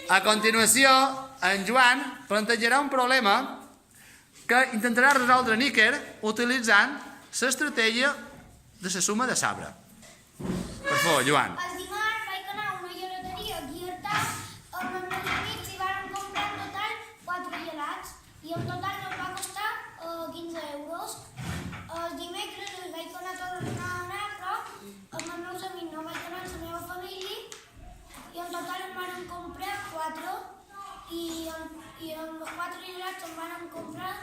A continuació, en Joan plantejarà un problema que intentarà resoldre Níker utilitzant l'estratègia de la suma de sabre. Per favor, Joan. El dimarts vaig anar a una gelateria aquí a Artà amb els meus amics i vam comprar en total 4 gelats i en total ens va costar 15 euros. El dimecres els vaig tornar a anar, però amb els meus amics no vaig anar amb la meva família i en total en van comprar 4 i amb els 4 gelats en van comprar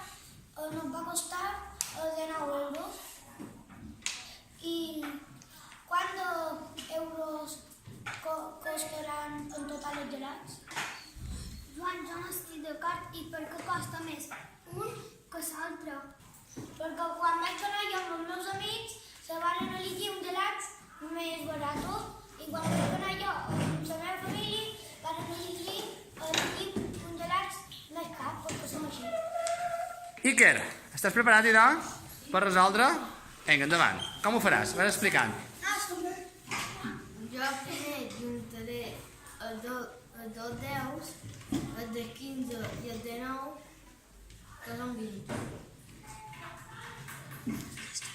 nos va costar 19 euros. ¿Y cuántos euros costarán en total els gelats? Joan, jo no estic d'acord. I per què costa més un que l'altre? Perquè quan vaig anar jo amb els meus amics se van elegir un gelat més barat i quan vaig anar jo amb la meva família van elegir un gelat més car perquè som així. Iker, estàs preparat, idò, per resoldre? Vinga, endavant. Com ho faràs? Vas explicant. Jo primer juntaré els dos deus, el de 15 i el de 9, que són 20.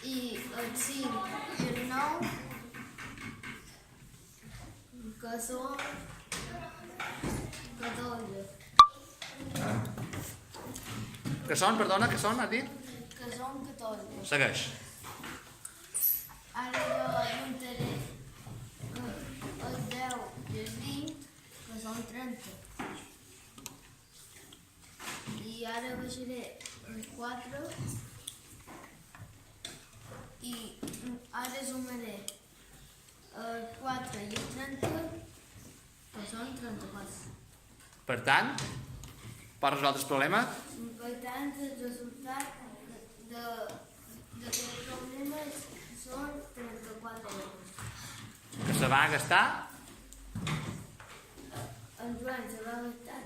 I el 5 i el 9, que són 14. Que són, perdona, que són, has dit? Que són 14. Segueix. Ara jo juntaré el 10 i el 20, que són 30. I ara baixaré el 4 i ara sumaré el 4 i el 30, que són 34. Per tant, per resoldre el problema, Per tant, el resultat d'aquest problema són 34 euros. que se va gastar En Joan se va gastar